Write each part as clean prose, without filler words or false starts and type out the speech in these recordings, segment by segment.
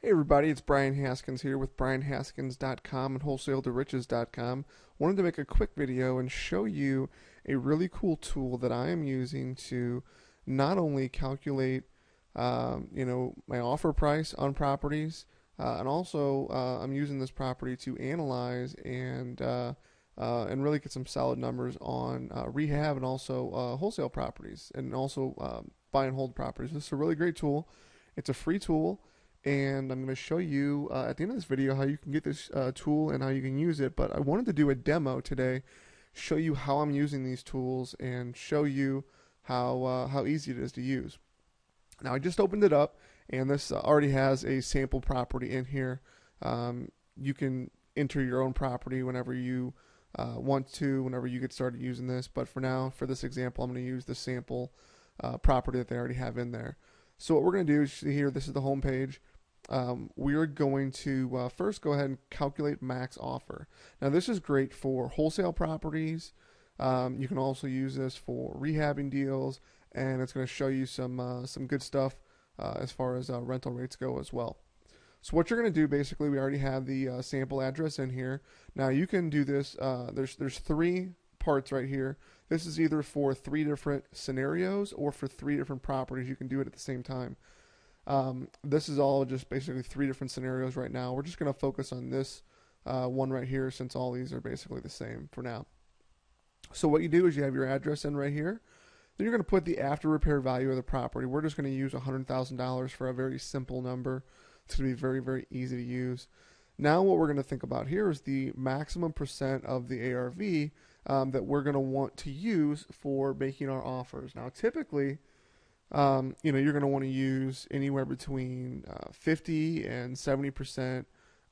Hey everybody, it's Brian Haskins here with brianhaskins.com and wholesaletoriches.com. Wanted to make a quick video and show you a really cool tool that I am using to not only calculate my offer price on properties, and also I'm using this property to analyze and really get some solid numbers on rehab and also wholesale properties and also buy and hold properties. This is a really great tool. It's a free tool. And I'm going to show you at the end of this video how you can get this tool and how you can use it. But I wanted to do a demo today, show you how I'm using these tools and show you how easy it is to use. Now I just opened it up, and this already has a sample property in here. You can enter your own property whenever you want to, whenever you get started using this. But for now, for this example, I'm going to use the sample property that they already have in there. So what we're going to do is, see here, this is the home page. We are going to first go ahead and calculate max offer. Now this is great for wholesale properties. You can also use this for rehabbing deals, and it's going to show you some good stuff as far as rental rates go as well. So what you're going to do, basically, we already have the sample address in here. Now you can do this. There's three parts right here. This is either for 3 different scenarios or for 3 different properties. You can do it at the same time. This is all just basically 3 different scenarios right now. We're just going to focus on this one right here, since all these are basically the same for now. So what you do is you have your address in right here. Then you're going to put the after repair value of the property. We're just going to use $100,000 for a very simple number. It's going to be very, very easy to use. Now what we're going to think about here is the maximum percent of the ARV that we're going to want to use for making our offers. Now typically, you're going to want to use anywhere between 50 and 70%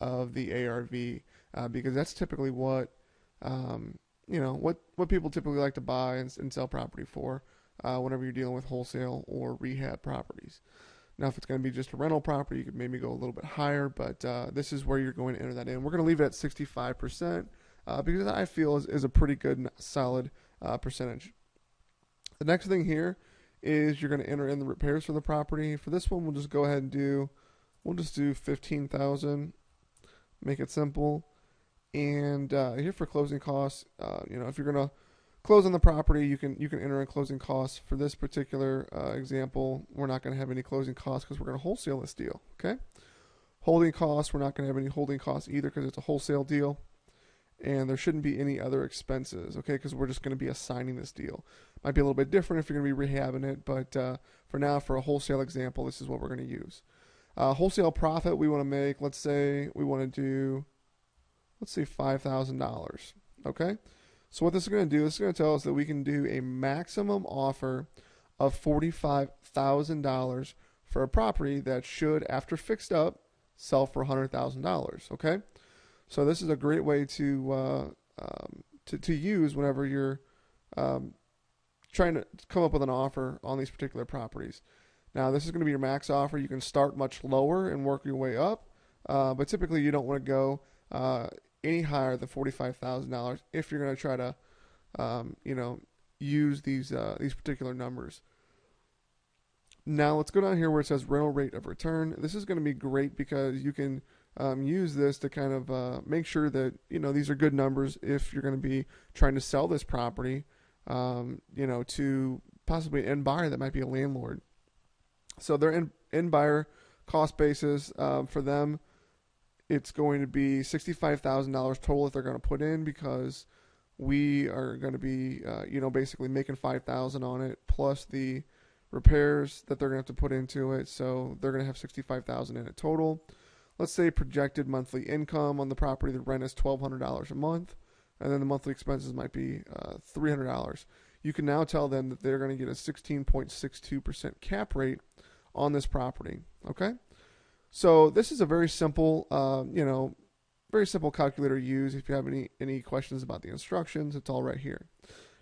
of the ARV because that's typically what people typically like to buy and sell property for whenever you're dealing with wholesale or rehab properties. Now, if it's going to be just a rental property, you could maybe go a little bit higher, but this is where you're going to enter that in. We're going to leave it at 65% because I feel is a pretty good and solid percentage. The next thing here is you're going to enter in the repairs for the property. For this one, we'll just go ahead and do 15,000, make it simple. And here for closing costs, if you're going to close on the property, you can enter in closing costs. For this particular example, we're not going to have any closing costs because we're going to wholesale this deal. Okay. Holding costs, we're not going to have any holding costs either because it's a wholesale deal. And there shouldn't be any other expenses, okay, because we're just going to be assigning this deal. Might be a little bit different if you're going to be rehabbing it, but for now, for a wholesale example, this is what we're going to use. Wholesale profit we want to make, let's say we want to do, $5,000, okay? So what this is going to do, this is going to tell us that we can do a maximum offer of $45,000 for a property that should, after fixed up, sell for $100,000, okay? So this is a great way to use whenever you're trying to come up with an offer on these particular properties. Now this is going to be your max offer. You can start much lower and work your way up, but typically you don't want to go any higher than $45,000 if you're going to try to use these particular numbers. Now let's go down here where it says rental rate of return. This is going to be great because you can use this to kind of make sure that these are good numbers if you're going to be trying to sell this property to possibly an end buyer that might be a landlord. So their end buyer cost basis for them, it's going to be $65,000 total that they're going to put in, because we are going to be basically making $5,000 on it plus the repairs that they're going to have to put into it. So they're going to have $65,000 in it total. Let's say projected monthly income on the property, the rent is $1,200 a month, and then the monthly expenses might be $300. You can now tell them that they're going to get a 16.62% cap rate on this property. Okay, so this is a very simple, very simple calculator to use. If you have any questions about the instructions, it's all right here.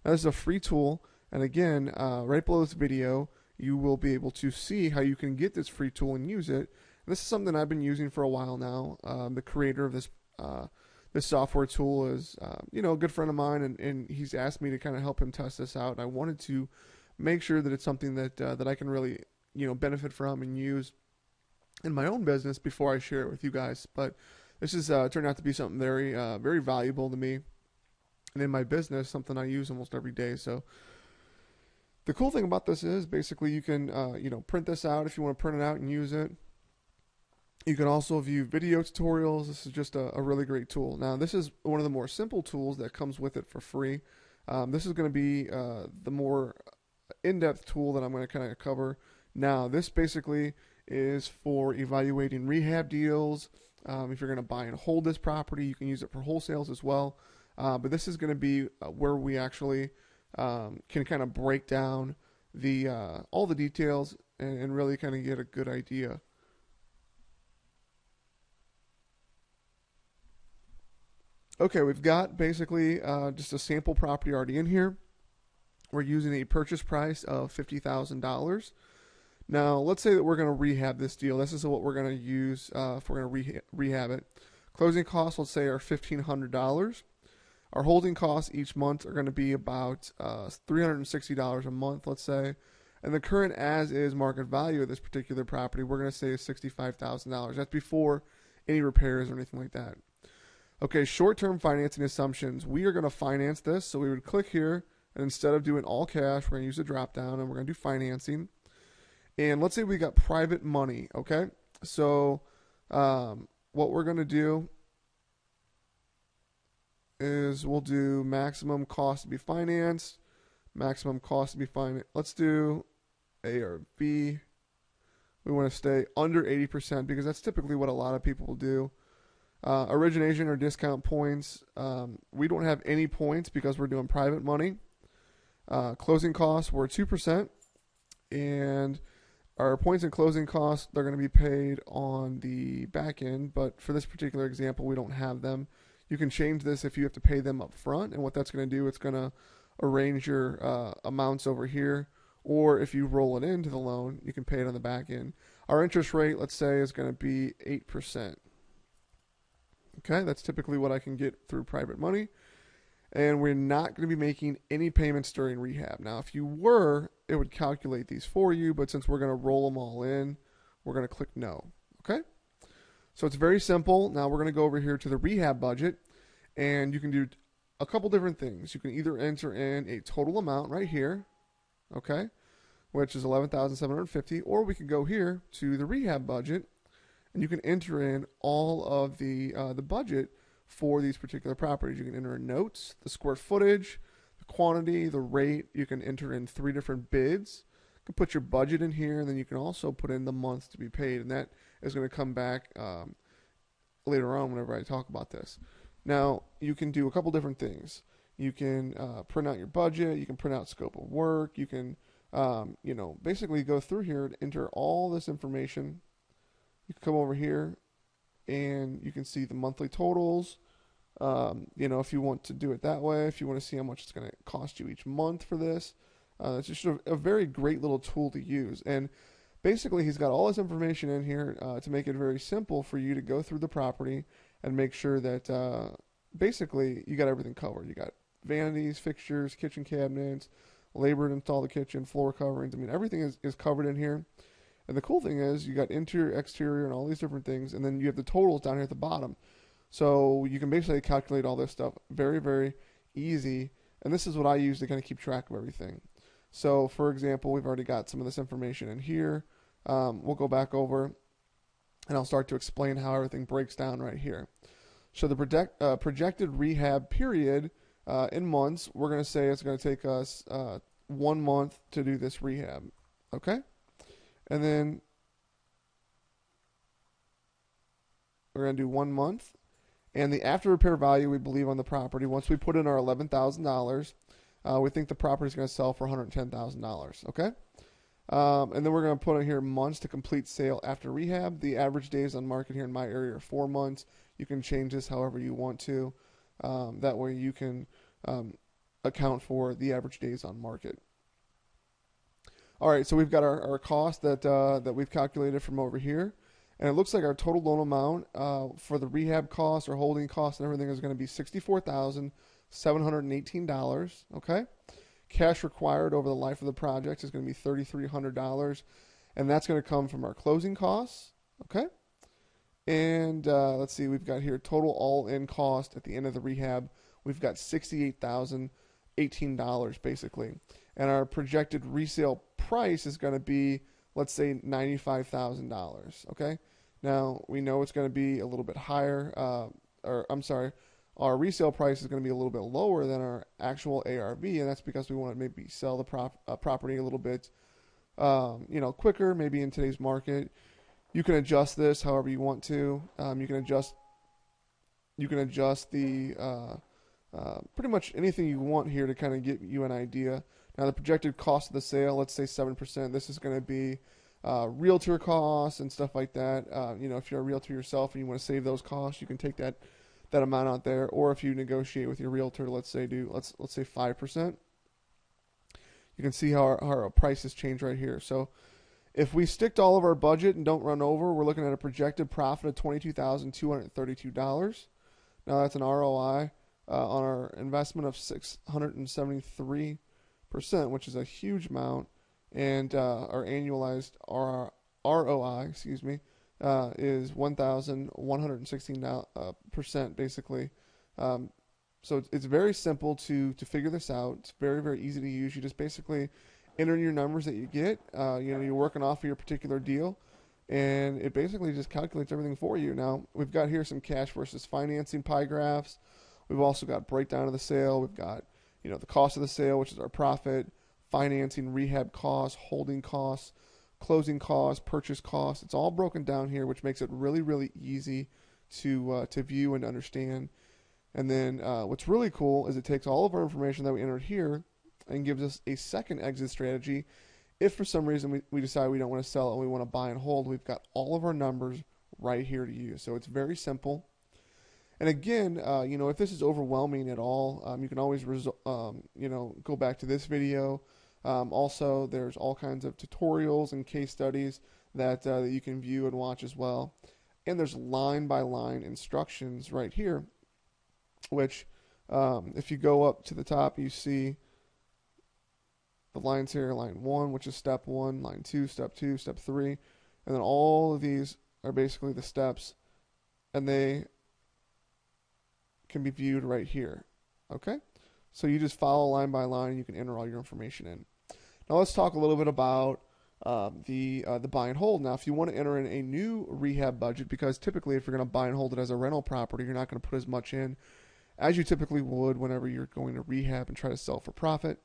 Now this is a free tool, and again, right below this video, you will be able to see how you can get this free tool and use it. This is something I've been using for a while now. The creator of this software tool is a good friend of mine, and he's asked me to kind of help him test this out. I wanted to make sure that it's something that I can really benefit from and use. in my own business before I share it with you guys. But this has turned out to be something very, very valuable to me, and in my business, something I use almost every day. So the cool thing about this is basically you can, print this out if you want to print it out and use it. You can also view video tutorials. This is just a really great tool. Now, this is one of the more simple tools that comes with it for free. This is going to be the more in-depth tool that I'm going to kind of cover now. This basically is for evaluating rehab deals. If you're going to buy and hold this property, you can use it for wholesales as well. But this is going to be where we actually can kind of break down the all the details and really kind of get a good idea. Okay, we've got basically just a sample property already in here. We're using a purchase price of $50,000. Now, let's say that we're going to rehab this deal. This is what we're going to use if we're going to rehab it. Closing costs, let's say, are $1,500. Our holding costs each month are going to be about $360 a month, let's say. And the current as-is market value of this particular property, we're going to say is $65,000. That's before any repairs or anything like that. Okay, short-term financing assumptions. We are going to finance this, so we would click here, and instead of doing all cash, we're going to use the drop-down, and we're going to do financing. And let's say we got private money, okay? So what we're going to do is we'll do maximum cost to be financed, maximum cost to be financed. Let's do A or B. We want to stay under 80% because that's typically what a lot of people will do. Origination or discount points, we don't have any points because we're doing private money. Closing costs, we're 2%. And our points and closing costs, they're going to be paid on the back end. But for this particular example, we don't have them. You can change this if you have to pay them up front. And what that's going to do, it's going to arrange your amounts over here. Or if you roll it into the loan, you can pay it on the back end. Our interest rate, let's say, is going to be 8%. Okay, that's typically what I can get through private money. And we're not going to be making any payments during rehab. Now, if you were, it would calculate these for you, but since we're going to roll them all in, we're going to click no. Okay? So it's very simple. Now we're going to go over here to the rehab budget, and you can do a couple different things. You can either enter in a total amount right here, okay, which is $11,750, or we could go here to the rehab budget, and you can enter in all of the budget for these particular properties. You can enter in notes, the square footage, the quantity, the rate. You can enter in 3 different bids. You can put your budget in here, and then you can also put in the month to be paid, and that is going to come back later on whenever I talk about this. Now, you can do a couple different things. You can print out your budget. You can print out scope of work. You can, basically go through here and enter all this information. You can come over here and you can see the monthly totals. If you want to do it that way, if you want to see how much it's going to cost you each month for this, it's just a very great little tool to use. And basically, he's got all this information in here to make it very simple for you to go through the property and make sure that basically you got everything covered. You got vanities, fixtures, kitchen cabinets, labor to install the kitchen, floor coverings. I mean, everything is covered in here. And the cool thing is you got interior, exterior, and all these different things, and then you have the totals down here at the bottom. So you can basically calculate all this stuff very, very easy. And this is what I use to kind of keep track of everything. So, for example, we've already got some of this information in here. We'll go back over, and I'll start to explain how everything breaks down right here. So the projected rehab period in months, we're going to say it's going to take us 1 month to do this rehab. Okay? And then we're going to do 1 month. And the after repair value we believe on the property, once we put in our $11,000, we think the property is going to sell for $110,000. Okay? And then we're going to put in here months to complete sale after rehab. The average days on market here in my area are 4 months. You can change this however you want to. That way you can account for the average days on market. All right, so we've got our cost that we've calculated from over here. And it looks like our total loan amount for the rehab costs or holding costs and everything is going to be $64,718. Okay? Cash required over the life of the project is going to be $3,300. And that's going to come from our closing costs, Okay. And let's see, we've got here total all-in cost at the end of the rehab. We've got $68,018 basically. And our projected resale price is going to be, let's say, $95,000. Okay. Now we know it's going to be a little bit higher. Or I'm sorry, our resale price is going to be a little bit lower than our actual ARV, and that's because we want to maybe sell the property a little bit, quicker, maybe in today's market. You can adjust this however you want to. You can adjust the pretty much anything you want here to kind of give you an idea. Now the projected cost of the sale, let's say 7%. This is going to be realtor costs and stuff like that. If you're a realtor yourself and you want to save those costs, you can take that amount out there. Or if you negotiate with your realtor, let's say 5%. You can see how our prices change right here. So if we stick to all of our budget and don't run over, we're looking at a projected profit of $22,232. Now that's an ROI on our investment of 673%, which is a huge amount, and our annualized ROI, is 1,116% basically. So it's very simple to figure this out. It's very, very easy to use. You just basically enter your numbers that you get. You're working off of your particular deal, and it basically just calculates everything for you. Now, we've got here some cash versus financing pie graphs. We've also got breakdown of the sale. We've got, the cost of the sale, which is our profit, financing, rehab costs, holding costs, closing costs, purchase costs. It's all broken down here, which makes it really, really easy to view and understand. And then what's really cool is it takes all of our information that we entered here and gives us a second exit strategy. If for some reason we decide we don't want to sell it and we want to buy and hold, we've got all of our numbers right here to use. So it's very simple. And again, if this is overwhelming at all, you can always go back to this video. Also, there's all kinds of tutorials and case studies that you can view and watch as well. And there's line-by-line instructions right here, which if you go up to the top, you see the lines here, line 1, which is step 1, line 2, step 3, and then all of these are basically the steps, and they can be viewed right here. Okay? So you just follow line by line, and you can enter all your information in. Now let's talk a little bit about the buy and hold. Now, if you want to enter in a new rehab budget, because typically if you're going to buy and hold it as a rental property, you're not going to put as much in as you typically would whenever you're going to rehab and try to sell for profit.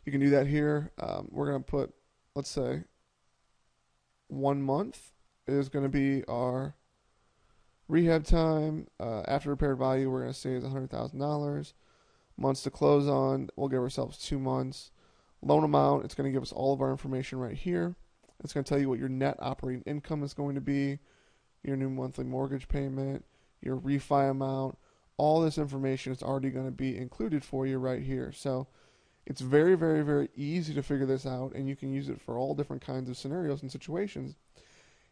You can do that here. We're going to put, let's say, 1 month is going to be our rehab time. After repaired value, we're going to say is $100,000. Months to close on, we'll give ourselves 2 months. Loan amount, it's going to give us all of our information right here. It's going to tell you what your net operating income is going to be, your new monthly mortgage payment, your refi amount. All this information is already going to be included for you right here. So it's very, very, very easy to figure this out, and you can use it for all different kinds of scenarios and situations.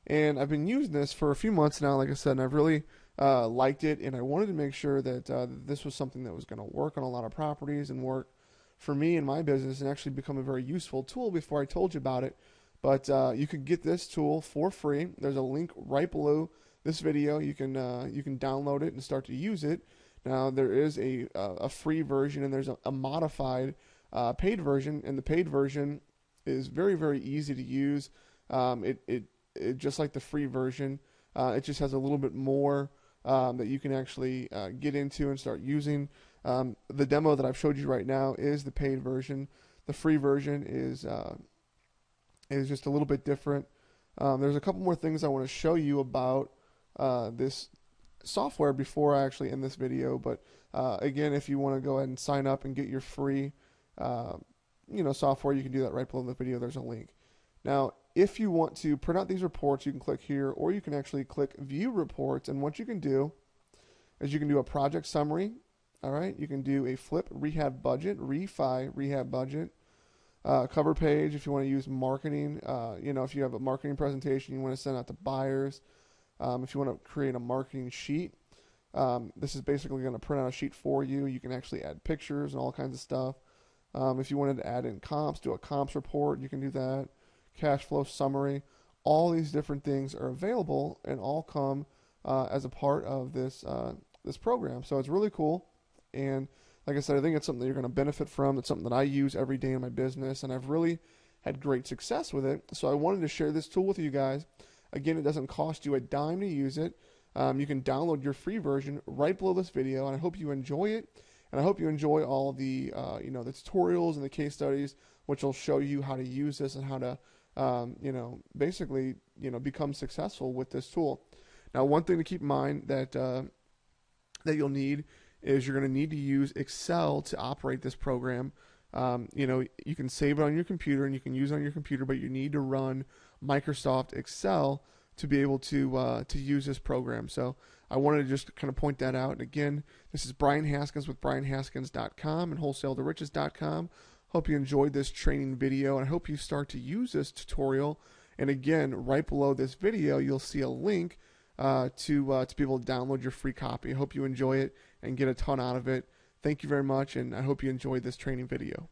And I've been using this for a few months now, like I said, and I've really liked it, and I wanted to make sure that this was something that was going to work on a lot of properties and work for me and my business and actually become a very useful tool before I told you about it. But you can get this tool for free. There's a link right below this video. You can download it and start to use it. Now, there is a free version, and there's a modified paid version, and the paid version is very, very easy to use. It just like the free version, it just has a little bit more that you can actually get into and start using. The demo that I've showed you right now is the paid version. The free version is just a little bit different. There's a couple more things I want to show you about this software before I actually end this video. But again, if you want to go ahead and sign up and get your free software, you can do that right below the video. There's a link. Now, if you want to print out these reports, you can click here, or you can actually click View Reports. And what you can do is you can do a project summary. All right, you can do a flip rehab budget, refi rehab budget, cover page if you want to use marketing. If you have a marketing presentation you want to send out to buyers. If you want to create a marketing sheet, this is basically going to print out a sheet for you. You can actually add pictures and all kinds of stuff. If you wanted to add in comps, do a comps report, you can do that. Cash flow summary. all these different things are available and all come as a part of this this program. So it's really cool, and like I said, I think it's something that you're going to benefit from. It's something that I use every day in my business, and I've really had great success with it. So I wanted to share this tool with you guys. Again, it doesn't cost you a dime to use it. You can download your free version right below this video, and I hope you enjoy it. And I hope you enjoy all the the tutorials and the case studies, which will show you how to use this and how to basically become successful with this tool. Now, one thing to keep in mind that that you'll need is you're going to need to use Excel to operate this program. You can save it on your computer and you can use it on your computer, but you need to run Microsoft Excel to be able to use this program. So I wanted to just kind of point that out. And again, this is Brian Haskins with brianhaskins.com and wholesale-to-riches.com. Hope you enjoyed this training video, and I hope you start to use this tutorial. And again, right below this video, you'll see a link to be able to download your free copy. I hope you enjoy it and get a ton out of it. Thank you very much, and I hope you enjoyed this training video.